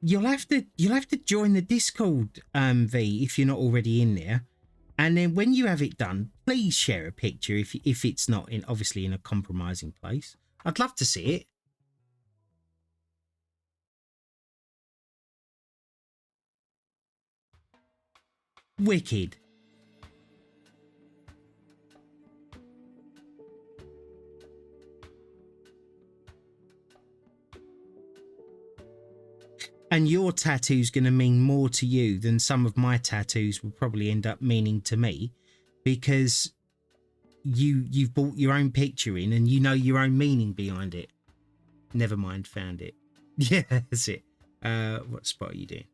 You'll have to join the Discord, V, if you're not already in there. And then when you have it done, please share a picture if it's not in obviously in a compromising place. I'd love to see it. Wicked. And your tattoo's going to mean more to you than some of my tattoos will probably end up meaning to me, because you've brought your own picture in and you know your own meaning behind it. Never mind, found it. Yeah, that's it. What spot are you doing?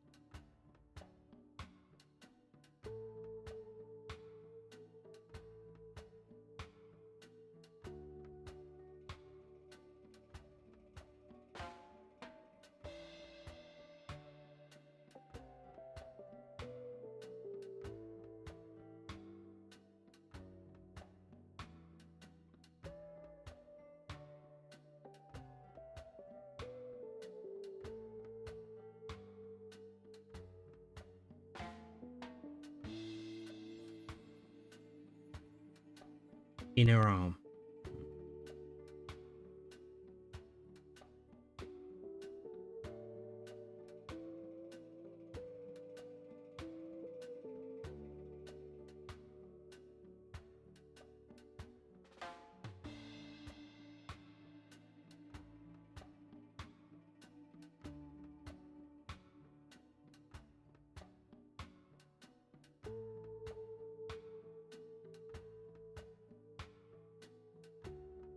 In her arm.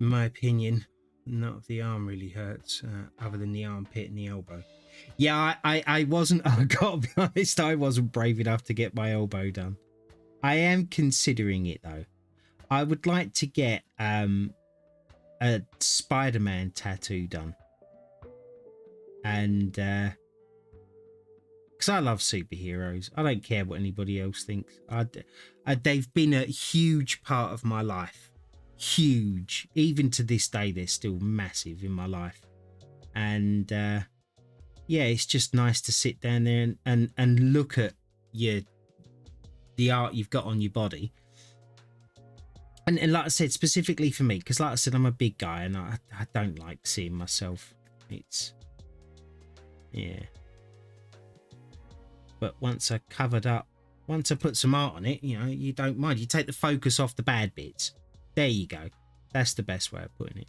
In my opinion, none of the arm really hurts, other than the armpit and the elbow. Yeah, I wasn't, I gotta be honest, I wasn't brave enough to get my elbow done. I am considering it though. I would like to get a Spider-Man tattoo done. And because I love superheroes. I don't care what anybody else thinks. They've been a huge part of my life. Huge. Even to this day, they're still massive in my life. And yeah, it's just nice to sit down there and look at the art you've got on your body. And like I said, specifically for me, because like I said, I'm a big guy and I don't like seeing myself. It's, yeah. But once I covered up, once I put some art on it, you know, you don't mind. You take the focus off the bad bits. There you go. That's the best way of putting it.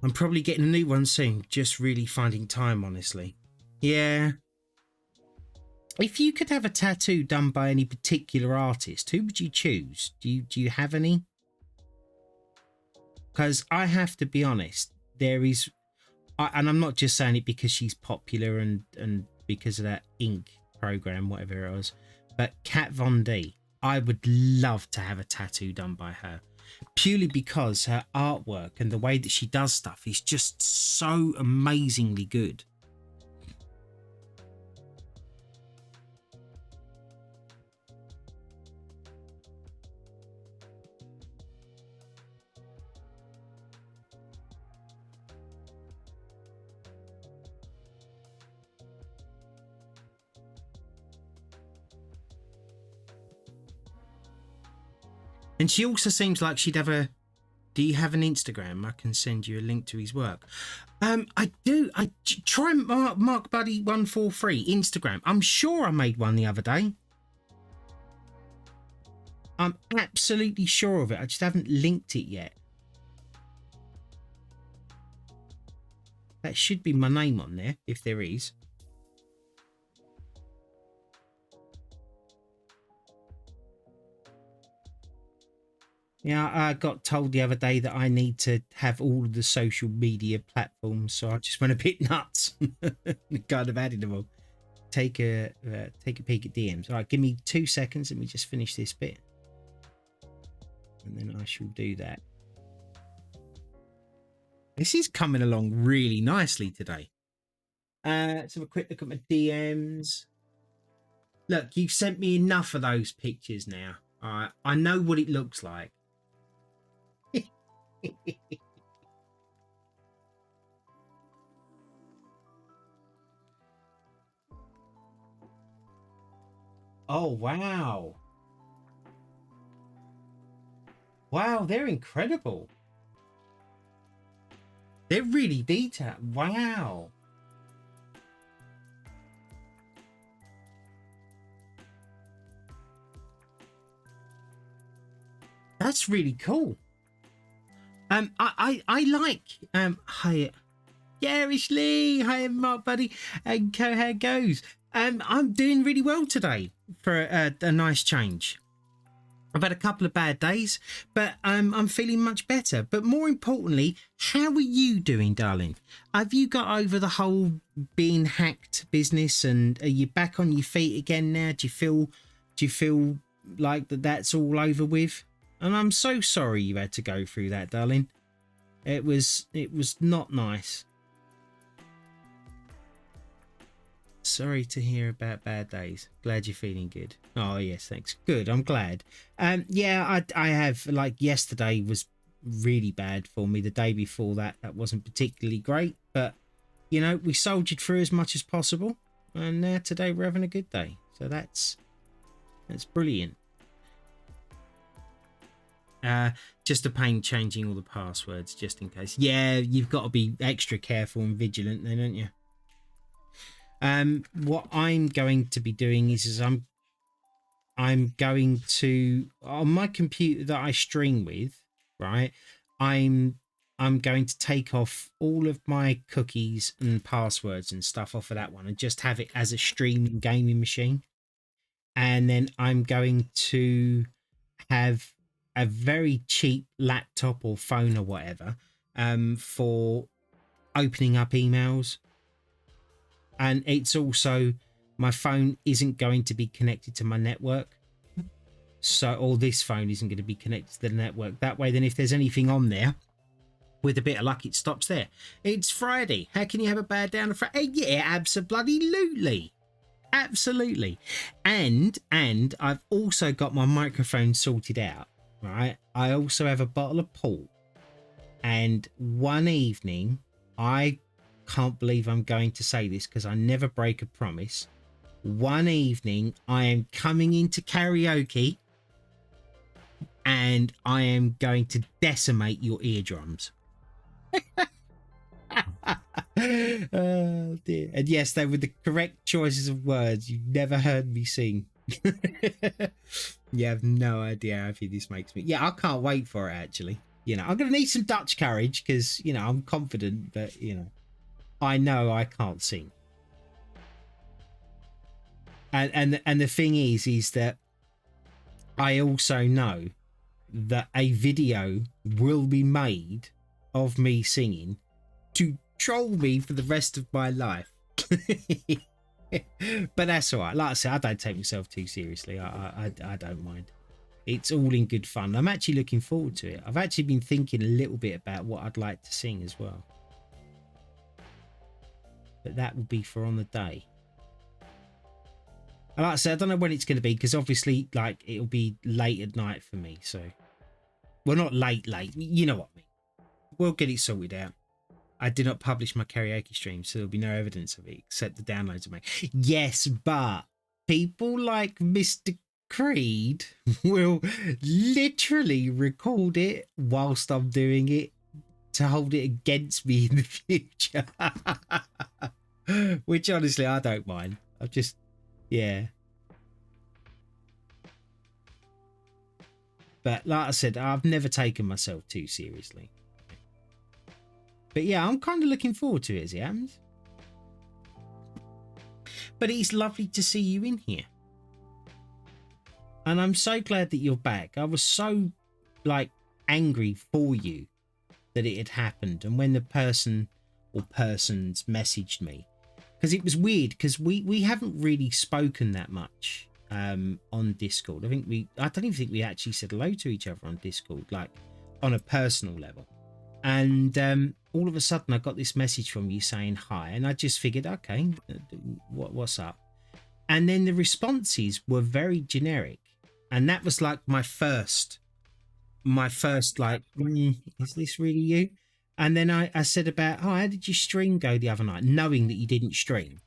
I'm probably getting a new one soon. Just really finding time, honestly. Yeah. If you could have a tattoo done by any particular artist, who would you choose? Do you have any? Because I have to be honest, there is, and I'm not just saying it because she's popular and because of that ink program, whatever it was, but Kat Von D, I would love to have a tattoo done by her, purely because her artwork and the way that she does stuff is just so amazingly good. And she also seems like she'd have a... Do you have an Instagram? I can send you a link to his work. I do. I try Mark Buddy 143 Instagram. I'm sure I made one the other day. I'm absolutely sure of it. I just haven't linked it yet. That should be my name on there, if there is. Yeah, I got told the other day that I need to have all of the social media platforms, so I just went a bit nuts. Kind of added them all. Take a peek at DMs. All right, give me 2 seconds. Let me just finish this bit, and then I shall do that. This is coming along really nicely today. Let's have a quick look at my DMs. Look, you've sent me enough of those pictures now. All right, I know what it looks like. Oh, wow. Wow, they're incredible. They're really detailed. Wow. That's really cool. I like hi Garish Lee, hi Mark Buddy, and how it goes. I'm doing really well today for a nice change. I've had a couple of bad days, but I'm feeling much better. But more importantly, how are you doing, darling? Have you got over the whole being hacked business, and are you back on your feet again now? Do you feel like that's all over with? And I'm so sorry you had to go through that, darling. It was not nice. Sorry to hear about bad days. Glad you're feeling good. Oh yes, thanks. Good, I'm glad. Yeah, I have, like, yesterday was really bad for me. The day before that wasn't particularly great, but you know, we soldiered through as much as possible, and today we're having a good day. So that's brilliant. Just a pain changing all the passwords just in case. Yeah, you've got to be extra careful and vigilant then, don't you? What I'm going to be doing is I'm going to, on my computer that I stream with, right, I'm going to take off all of my cookies and passwords and stuff off of that one and just have it as a streaming gaming machine. And then I'm going to have a very cheap laptop or phone or whatever for opening up emails. And it's also, my phone isn't going to be connected to my network. So, or this phone isn't going to be connected to the network. That way, then if there's anything on there, with a bit of luck, it stops there. It's Friday. How can you have a bad day on a Friday? Yeah, absolutely. Absolutely. And I've also got my microphone sorted out, right? I also have a bottle of port. And one evening, I can't believe I'm going to say this because I never break a promise. One evening, I am coming into karaoke and I am going to decimate your eardrums. Oh dear. And yes, they were the correct choices of words. You've never heard me sing. You have no idea how happy this makes me. Yeah, I can't wait for it, actually. You know, I'm going to need some Dutch courage because, you know, I'm confident, but, you know I can't sing. And the thing is that I also know that a video will be made of me singing to troll me for the rest of my life. But that's all right. Like I said, I don't take myself too seriously. I don't mind. It's all in good fun. I'm actually looking forward to it. I've actually been thinking a little bit about what I'd like to sing as well. But that will be for on the day. And like I said, I don't know when it's going to be because obviously, like, it'll be late at night for me. So, well, not late. You know what I mean. We'll get it sorted out. I did not publish my karaoke stream, so there'll be no evidence of it except the downloads I make. Yes, but people like Mr. Creed will literally record it whilst I'm doing it to hold it against me in the future. Which honestly, I don't mind. I've just, yeah. But like I said, I've never taken myself too seriously. But yeah, I'm kind of looking forward to it as it happens. But it's lovely to see you in here. And I'm so glad that you're back. I was so, like, angry for you that it had happened. And when the person or persons messaged me, because it was weird, because we haven't really spoken that much on Discord. I don't even think we actually said hello to each other on Discord, like on a personal level. And all of a sudden I got this message from you saying hi, and I just figured, okay, what's up? And then the responses were very generic. And that was like my first like, is this really you? And then I said about, oh, how did your stream go the other night? Knowing that you didn't stream.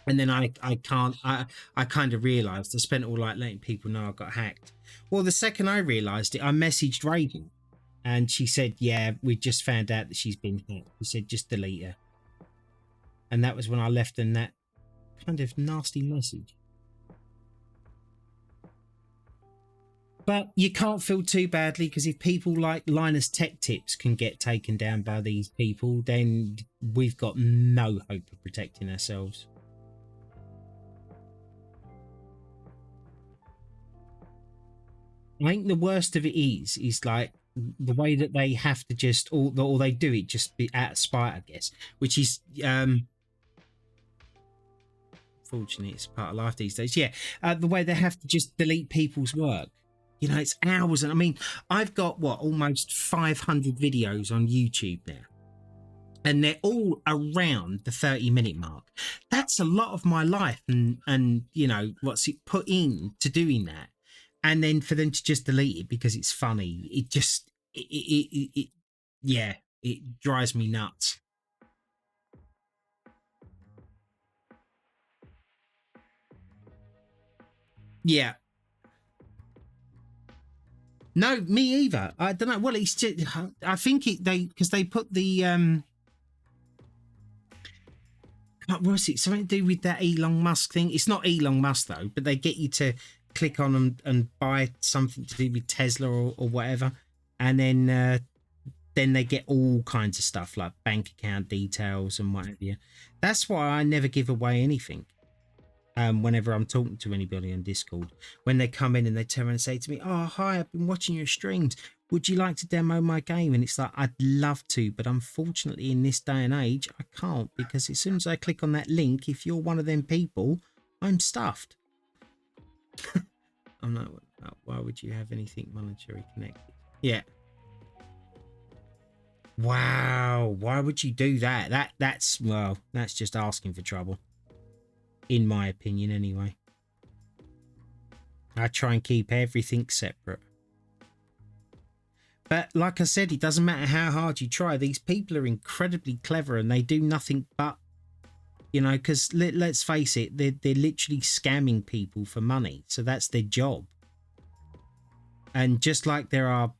And then I kind of realized I spent all like letting people know I got hacked. Well, the second I realized it, I messaged Raven and she said, yeah, we just found out that she's been hacked. We said, just delete her. And that was when I left them that kind of nasty message. But you can't feel too badly, because if people like Linus Tech Tips can get taken down by these people, then we've got no hope of protecting ourselves. I think the worst of it is like the way that they have to just, or they do it just out of spite, I guess, which is fortunately it's part of life these days. Yeah, the way they have to just delete people's work. You know, it's hours. And I mean, I've got almost 500 videos on YouTube now. And they're all around the 30-minute mark. That's a lot of my life. And you know, what's it put in to doing that? And then for them to just delete it because it's funny, it just, yeah, it drives me nuts. Yeah. No, me either. I don't know. Well, it's just, I think because they put the what was it? Something to do with that Elon Musk thing. It's not Elon Musk though, but they get you to click on and buy something to do with Tesla or whatever, and then they get all kinds of stuff like bank account details and whatever. That's why I never give away anything. Whenever I'm talking to anybody on Discord, when they come in and they turn around and say to me, oh, hi, I've been watching your streams. Would you like to demo my game? And it's like, I'd love to, but unfortunately in this day and age, I can't, because as soon as I click on that link, if you're one of them people, I'm stuffed. I'm not, why would you have anything monetary connected? Yeah. Wow. Why would you do that? That's just asking for trouble. In my opinion, anyway. I try and keep everything separate. But like I said, it doesn't matter how hard you try. These people are incredibly clever and they do nothing but, you know, because let's face it, they're literally scamming people for money. So that's their job. And just like there are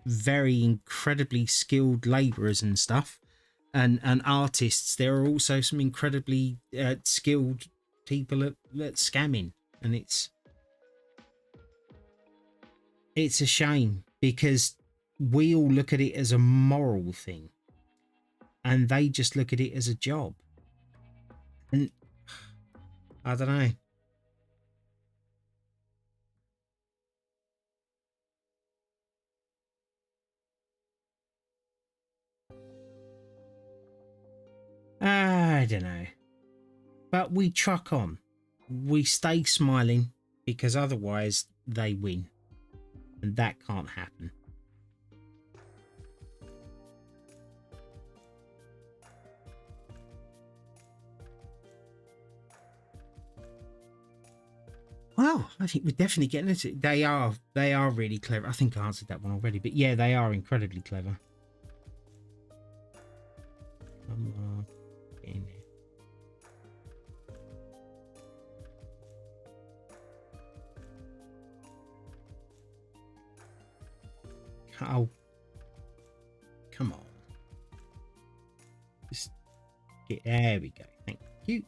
very incredibly skilled laborers and stuff and artists, there are also some incredibly skilled people at scamming, and it's a shame, because we all look at it as a moral thing and they just look at it as a job. And I don't know. I don't know. But we truck on. We stay smiling, because otherwise they win. And that can't happen. Well, I think we're definitely getting into it. They are really clever. I think I answered that one already, but yeah, they are incredibly clever. Come on, get in there. Oh, come on. Just get, there we go. Thank you.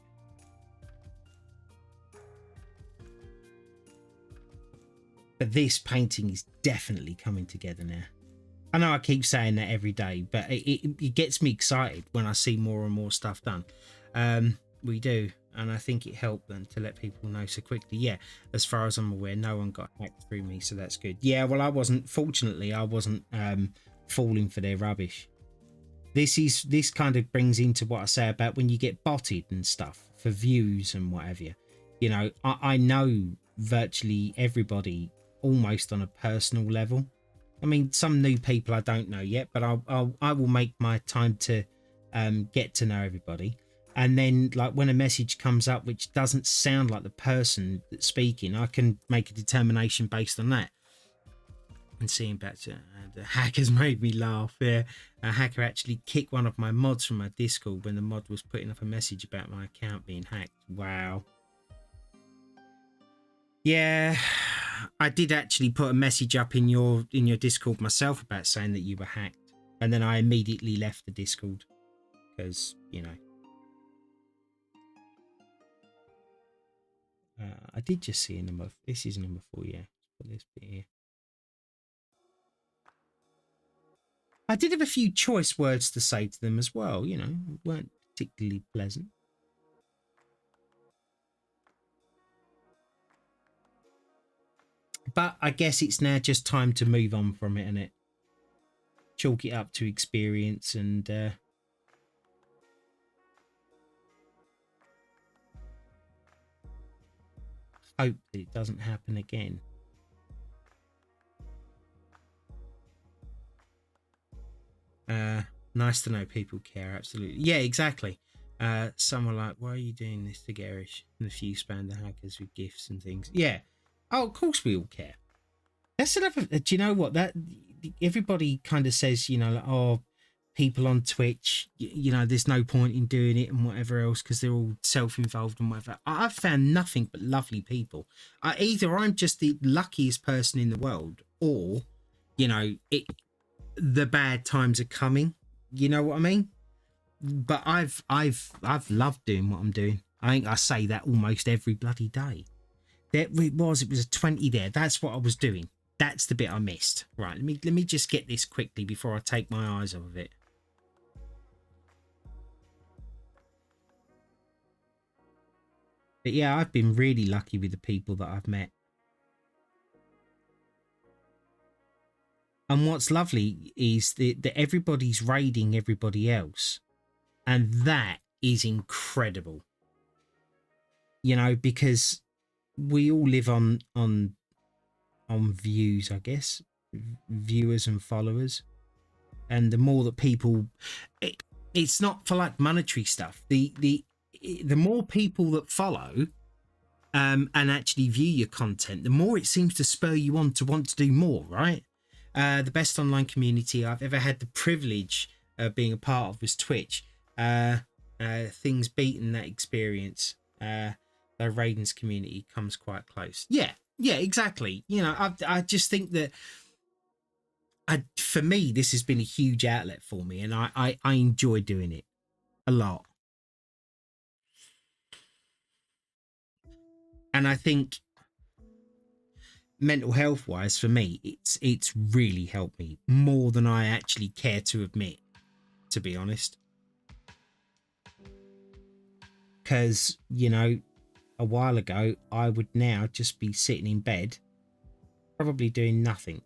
But this painting is definitely coming together now. I know I keep saying that every day, but it gets me excited when I see more and more stuff done. We do. And I think it helped them to let people know so quickly. Yeah, as far as I'm aware, no one got hacked through me, so that's good. Yeah, well, fortunately, I wasn't falling for their rubbish. This kind of brings into what I say about when you get botted and stuff for views and whatever. You know, I know virtually everybody almost on a personal level. I mean, some new people I don't know yet, but I will make my time to get to know everybody. And then, like, when a message comes up which doesn't sound like the person that's speaking, I can make a determination based on that. And seeing back to the hackers made me laugh. Yeah, a hacker actually kicked one of my mods from my Discord when the mod was putting up a message about my account being hacked. Wow. Yeah, I did actually put a message up in your Discord myself about saying that you were hacked, and then I immediately left the Discord because, you know. I did just see a number. This is number 4. Yeah, put this bit here. I did have a few choice words to say to them as well. You know, weren't particularly pleasant. But I guess it's now just time to move on from it, and chalk it up to experience and hope that it doesn't happen again. Nice to know people care. Absolutely. Yeah, exactly. Someone like, why are you doing this to Garish? And a few spam the hackers with gifts and things. Yeah. Oh, of course we all care. That's another. Do you know what? That everybody kind of says, you know, like, oh, people on Twitch, you know, there's no point in doing it and whatever else because they're all self-involved and whatever. I've found nothing but lovely people. Either I'm just the luckiest person in the world, or, you know, the bad times are coming. You know what I mean? But I've loved doing what I'm doing. I think I say that almost every bloody day. It was a 20 there. That's what I was doing. That's the bit I missed. Right, let me just get this quickly before I take my eyes off of it. But yeah, I've been really lucky with the people that I've met. And what's lovely is that everybody's raiding everybody else. And that is incredible. You know, because we all live on views, I guess, viewers and followers. And the more that people, it's not for like monetary stuff. The more people that follow and actually view your content, the more it seems to spur you on to want to do more, right? The best online community I've ever had the privilege of being a part of was Twitch. Things beaten that experience. The Raiden's community comes quite close. Yeah, exactly. You know, I just think that for me, this has been a huge outlet for me, and I enjoy doing it a lot. And I think mental health wise for me, it's really helped me more than I actually care to admit, to be honest. Because, you know, a while ago, I would now just be sitting in bed, probably doing nothing.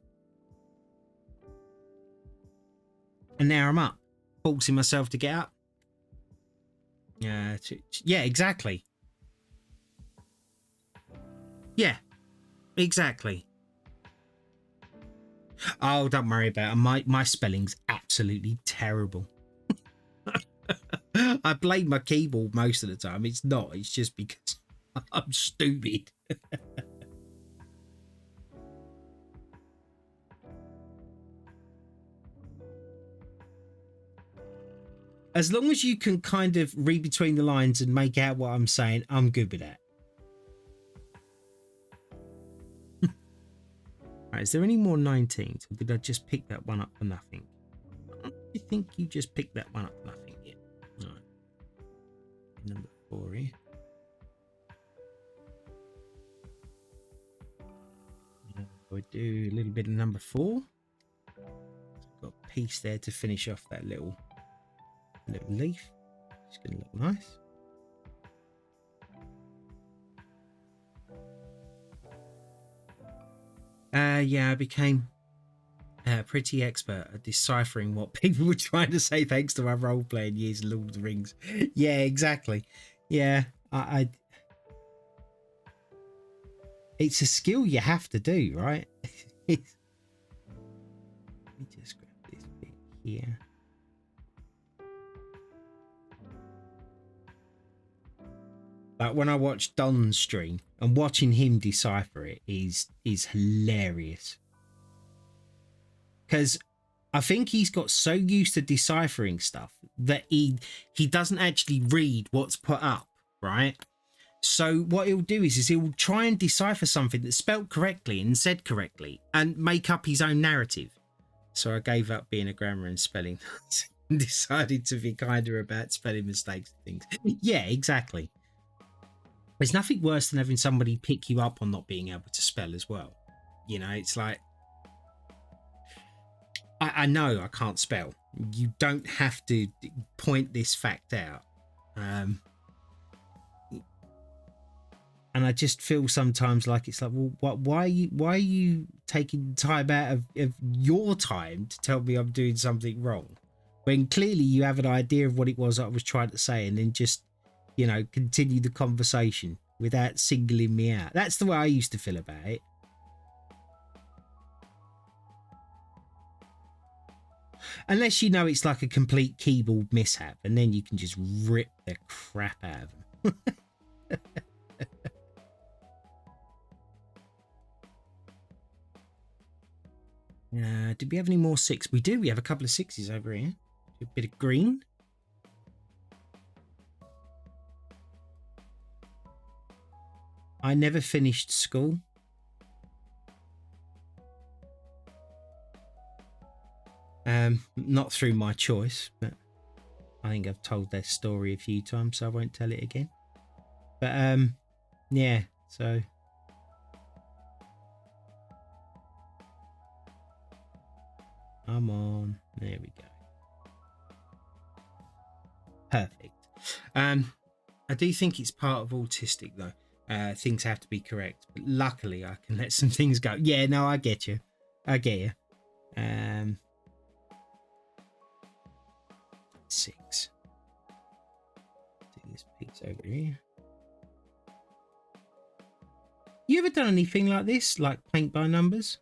And now I'm up, forcing myself to get up. Yeah, exactly. Yeah, exactly. Oh, don't worry about it. My spelling's absolutely terrible. I blame my keyboard most of the time. It's not. It's just because I'm stupid. As long as you can kind of read between the lines and make out what I'm saying, I'm good with that. Right, is there any more 19s? Or did I just pick that one up for nothing? I think you just picked that one up for nothing. Yeah. All right. Number 4 here. We'll do a little bit of number 4. Got a piece there to finish off that little leaf. It's going to look nice. Yeah, I became pretty expert at deciphering what people were trying to say thanks to my role-playing years in Lord of the Rings. Yeah, exactly. Yeah, I it's a skill you have to do, right? Let me just grab this bit here. Like when I watch Don's stream and watching him decipher it is hilarious. Because I think he's got so used to deciphering stuff that he doesn't actually read what's put up, right? So what he'll do is he'll try and decipher something that's spelt correctly and said correctly and make up his own narrative. So I gave up being a grammar and spelling and decided to be kinder about spelling mistakes and things. Yeah, exactly. There's nothing worse than having somebody pick you up on not being able to spell as well. You know, it's like, I know I can't spell. You don't have to point this fact out. And I just feel sometimes like it's like, well, why are you taking time out of your time to tell me I'm doing something wrong, when clearly you have an idea of what it was I was trying to say, and then just, you know, continue the conversation without singling me out. That's the way I used to feel about it. Unless you know it's like a complete keyboard mishap, and then you can just rip the crap out of them. Do we have any more 6? We do. We have a couple of 6s over here. A bit of green. I never finished school. Not through my choice, but I think I've told their story a few times, so I won't tell it again. But yeah, so come on, there we go. Perfect. I do think it's part of autistic though. Things have to be correct, but luckily I can let some things go. Yeah, no, I get you. I get you. 6. Do this piece over here. You ever done anything like this, like paint by numbers?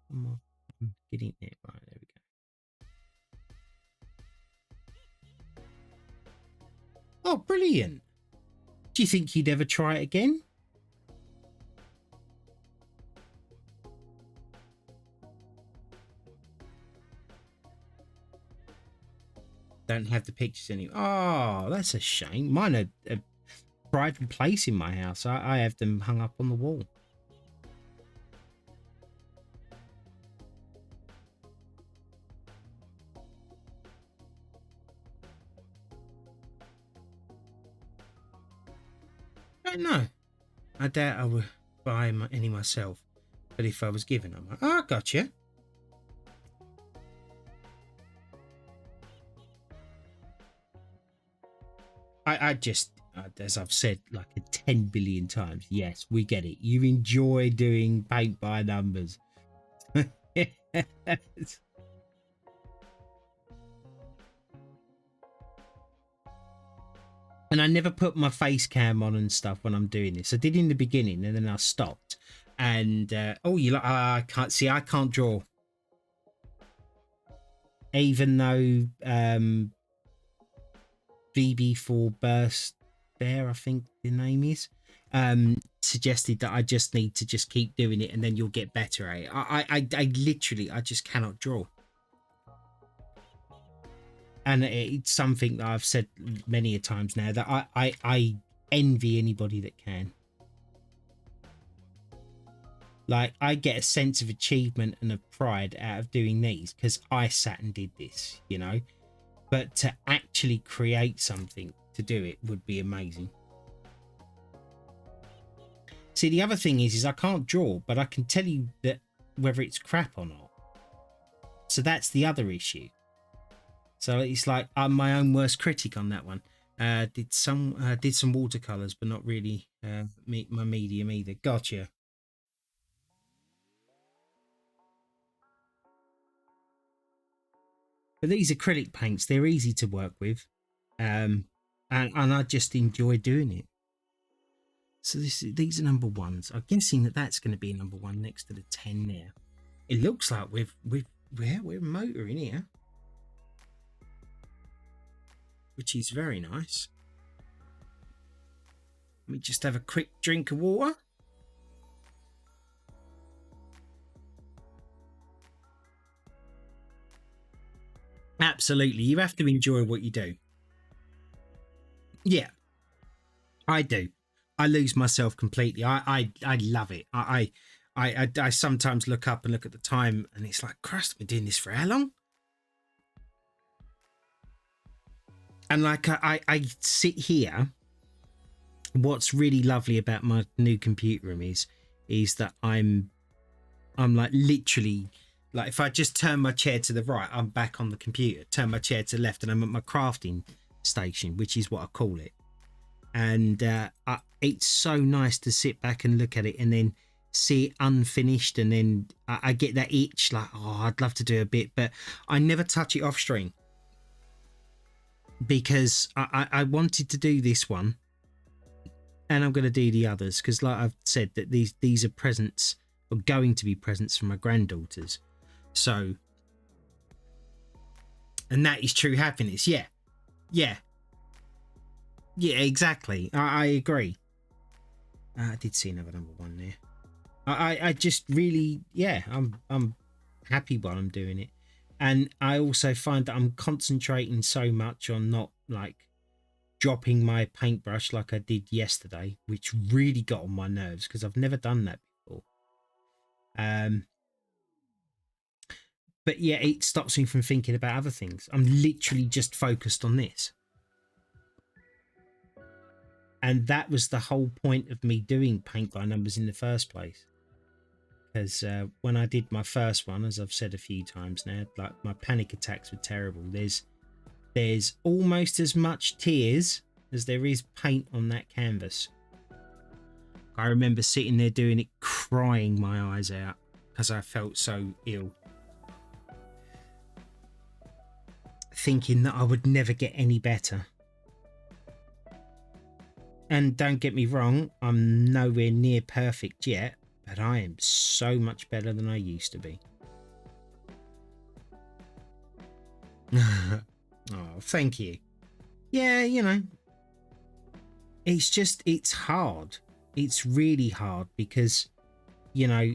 Come on, I'm getting it right. There we go. Oh, brilliant! Do you think you'd ever try it again? Don't have the pictures anymore. Oh, that's a shame. Mine are a pride and place in my house. I have them hung up on the wall. I don't know. I doubt I would buy any myself, but if I was given, I'm like, oh, gotcha. I just, as I've said like 10 billion times, yes, we get it. You enjoy doing paint by numbers. And I never put my face cam on and stuff when I'm doing this. I did in the beginning, and then I stopped. And oh, you like? I can't see. I can't draw. Even though BB4 Burst Bear, I think the name is, suggested that I just need to just keep doing it, and then you'll get better at it. I literally, I just cannot draw. And it's something that I've said many a times now, that I envy anybody that can. Like, I get a sense of achievement and of pride out of doing these because I sat and did this, you know. But to actually create something to do it would be amazing. See, the other thing is I can't draw, but I can tell you that whether it's crap or not. So that's the other issue. So it's like I'm my own worst critic on that one. Did some watercolors, but not really my medium either. Gotcha. But these acrylic paints, they're easy to work with, and I just enjoy doing it. So these are number 1s. I'm guessing that that's going to be number 1 next to the 10 there. It looks like we're motoring here. which is very nice. Let me just have a quick drink of water. Absolutely. You have to enjoy what you do. Yeah, I do. I lose myself completely. I love it. I sometimes look up and look at the time and it's like, Christ, I've been doing this for how long? And like I sit here. What's really lovely about my new computer room is that I'm like literally, like if I just turn my chair to the right, I'm back on the computer. Turn my chair to the left, and I'm at my crafting station, which is what I call it. And it's so nice to sit back and look at it and then see it unfinished, and then I get that itch like, oh, I'd love to do a bit, but I never touch it off stream because I wanted to do this one, and I'm going to do the others because, like I've said, that these are presents, or going to be presents for my granddaughters. So, and that is true happiness. Yeah, exactly. I agree. I did see another number one there. I just really, yeah, I'm happy while I'm doing it, and I also find that I'm concentrating so much on not like dropping my paintbrush like I did yesterday, which really got on my nerves because I've never done that before. But yeah, it stops me from thinking about other things. I'm literally just focused on this. And that was the whole point of me doing paint by numbers in the first place. Because when I did my first one, as I've said a few times now, like my panic attacks were terrible. There's almost as much tears as there is paint on that canvas. I remember sitting there doing it, crying my eyes out because I felt so ill. Thinking that I would never get any better. And don't get me wrong, I'm nowhere near perfect yet, but I am so much better than I used to be. Oh, thank you. Yeah, you know, it's hard. It's really hard because, you know,